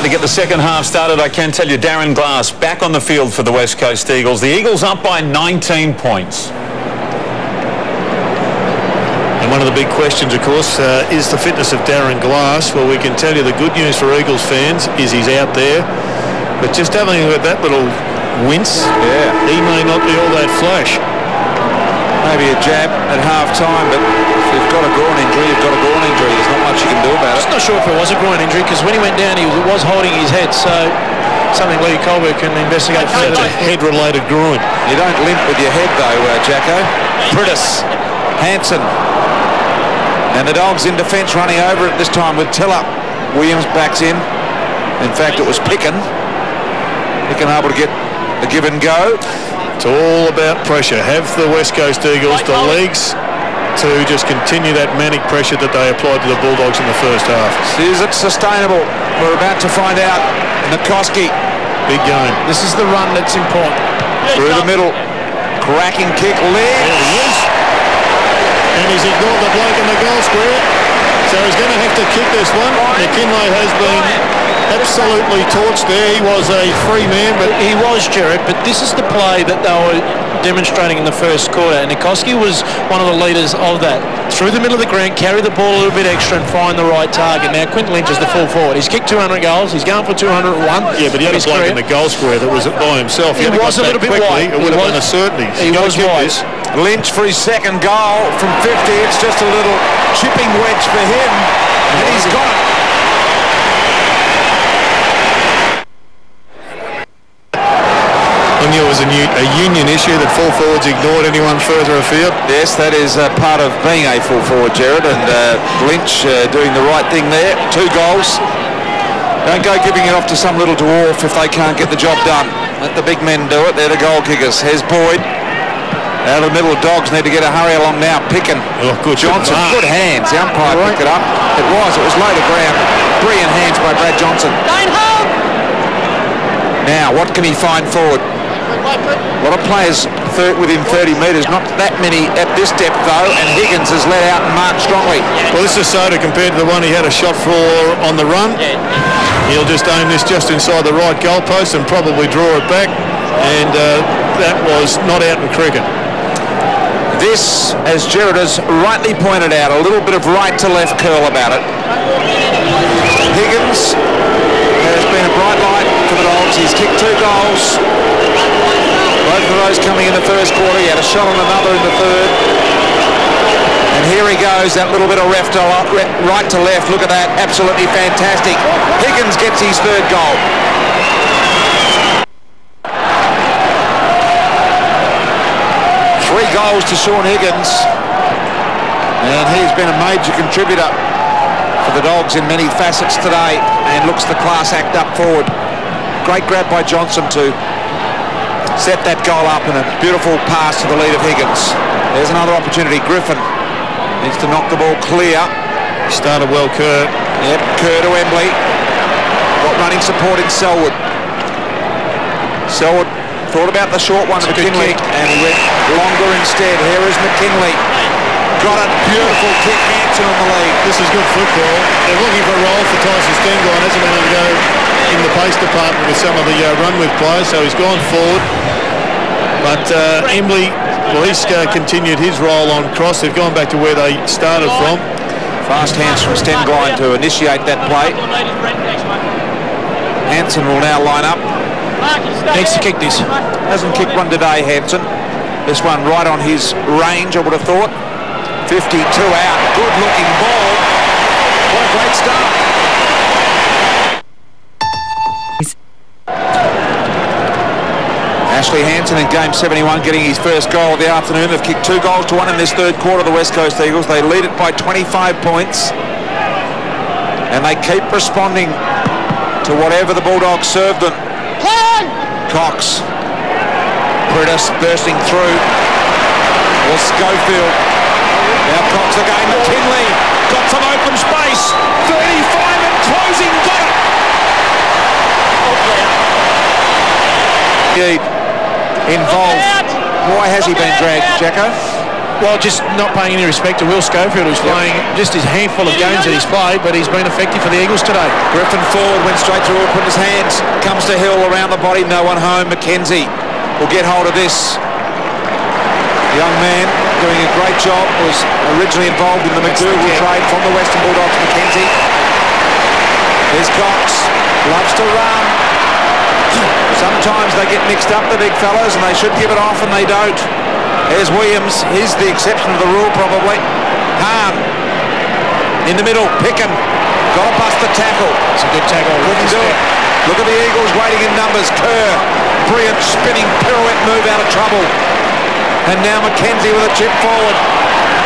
to get the second half started, I can tell you Darren Glass back on the field for the West Coast Eagles. The Eagles up by 19 points. And one of the big questions, of course, is the fitness of Darren Glass. Well, we can tell you the good news for Eagles fans is he's out there. But just having that little wince, he may not be all that flash. Maybe a jab at half-time, but if you've got a groin injury, you've got a groin injury. There's not much you can do about it. I'm not sure if it was a groin injury, because when he went down, he was holding his head, so something Lee Colbert can investigate further. It's a head-related groin. You don't limp with your head, though, Jacko. Prittis, Hansen, and the Dogs in defence running over it this time with Tiller. Williams backs in. In fact, it was Picken able to get the give and go. It's all about pressure. Have the West Coast Eagles the legs to just continue that manic pressure that they applied to the Bulldogs in the first half. Is it sustainable? We're about to find out. Nikoski. Big game. This is the run that's important. Through the middle. Cracking kick. Leg. There he is. And he's ignored the bloke in the goal square. So he's going to have to kick this one. McKinley has been absolutely torched there. He was a free man, but he was, Jared, but this is the play that they were demonstrating in the first quarter, and Nikoski was one of the leaders of that. Through the middle of the ground, carry the ball a little bit extra and find the right target. Now Quinton Lynch is the full forward. He's kicked 200 goals. He's going for 201. Yeah, but he had a bloke in the goal square that was by himself. He was a little bit wide. It would have been a certainty. He was wide. Lynch for his second goal from 50. It's just a little chipping wedge for him, and he's got it. I knew it was a union issue that full forwards ignored anyone further afield. Yes, that is part of being a full forward, Jared, and Lynch doing the right thing there. 2 goals. Don't go giving it off to some little dwarf if they can't get the job done. Let the big men do it. They're the goal kickers. Here's Boyd. Out of the middle, Dogs need to get a hurry along now. Picken. Oh, good. Johnson, good hands. The umpire picked it up. It was low to ground. Brilliant hands by Brad Johnson. Now, what can he find forward? A lot of players within 30 metres, not that many at this depth though, and Higgins has let out and marked strongly. Well, this is Soda compared to the one he had a shot for on the run. He'll just aim this just inside the right goalpost and probably draw it back, and that was not out in cricket. This, as Jared has rightly pointed out, a little bit of right to left curl about it. Higgins has been a bright light for the Dogs. He's kicked 2 goals. Both of those coming in the first quarter. He had a shot on another in the third. And here he goes, that little bit of right to left. Look at that, absolutely fantastic. Higgins gets his 3rd goal. Three goals to Sean Higgins. And he's been a major contributor for the Dogs in many facets today, and looks the class act up forward. Great grab by Johnson to set that goal up, and a beautiful pass to the lead of Higgins. There's another opportunity. Griffin needs to knock the ball clear. Started well, Kerr. Yep, Kerr to Embley. Got running support in Selwood. Selwood thought about the short one to McKinley, and he went longer instead. Here is McKinley. Got a beautiful kick. Hansen on the lead. This is good football. They're looking for a role for Tyson Stengel, and hasn't been able to go in the pace department with some of the run-with players, so he's gone forward. But Embley, well, he's continued his role on cross. They've gone back to where they started from. Fast hands from Stenglein to initiate that play. Hansen will now line up. Needs to kick this. Hasn't kicked one today, Hansen. This one right on his range, I would have thought. 52 out. Good looking ball. What a great start. Ashley Hansen in game 71 getting his first goal of the afternoon. They've kicked 2 goals to 1 in this 3rd quarter, the West Coast Eagles. They lead it by 25 points. And they keep responding to whatever the Bulldogs serve them. Cox. Prittis bursting through. Or Schofield. Now Cox again. McKinley got some open space. 35 and closing. Got it. Involved. Why has he been dragged, Jacko? Well, just not paying any respect to Will Schofield, who's playing just his handful of games that he's played, but he's been effective for the Eagles today. Griffin forward, went straight through, put his hands, comes to Hill around the body, no one home. McKenzie will get hold of this. The young man doing a great job, was originally involved in the McDougall trade from the Western Bulldogs. McKenzie. There's Cox, loves to run. Sometimes they get mixed up, the big fellas, and they should give it off, and they don't. There's Williams. He's the exception of the rule, probably. Hahn in the middle. Pickham got to bust the tackle. It's a good tackle. Couldn't do it. Look at the Eagles waiting in numbers. Kerr, brilliant spinning pirouette move out of trouble. And now McKenzie with a chip forward.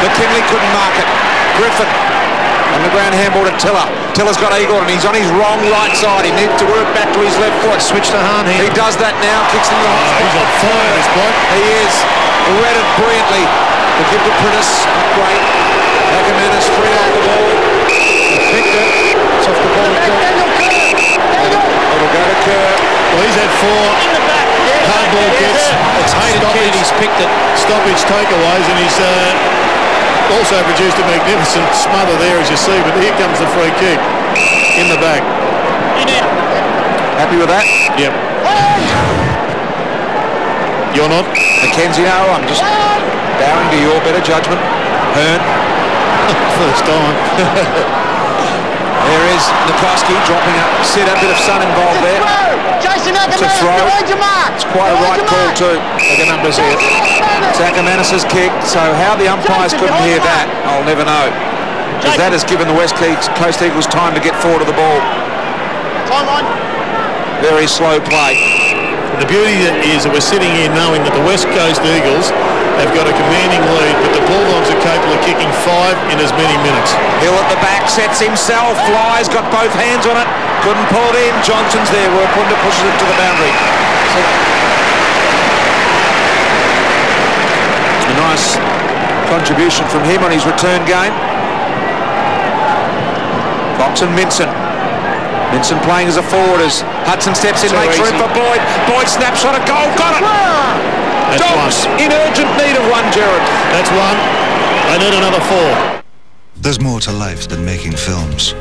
McKinley couldn't mark it. Griffin. Underground handball to Tiller. Tiller's got Eagle and he's on his wrong right side. He needs to work back to his left foot. Switch to Hahn here. He does that now. Kicks into the hot spot. He's on fire, this bloke. He is. Read it brilliantly. We'll give to Prentice. Great. Ackermanis free off the ball. Picked it. It's off the ball. It'll go to Kerr. Well, he's had 4 hard ball kicks. It's Hayden he's picked it. Stoppage takeaways, and he's also produced a magnificent smother there, as you see. But here comes the free kick in the back. Happy with that? Yep. You're not? McKenzie, no, I'm just bowing to your better judgment. Hearn. First time. There is Nikoski dropping up. See that bit of sun involved there. It's a throw. It's quite a right call too. The numbers here. It's Ackermanis' kick, so how the umpires couldn't hear that, I'll never know. Because that has given the West Coast Eagles time to get forward of the ball. Very slow play. The beauty is that we're sitting here knowing that the West Coast Eagles have got a commanding lead, but the Bulldogs are capable of kicking 5 in as many minutes. Hill at the back, sets himself, flies, got both hands on it, couldn't pull it in. Johnson's there, Workwinder pushes it to the boundary. A nice contribution from him on his return game. Fox and Minson. Minson playing as a forward as Hudson steps in, makes room for Boyd. Boyd snapshot, a goal, got it! Dogs in urgent need of one, Gerard. That's 1. They need another 4. There's more to life than making films.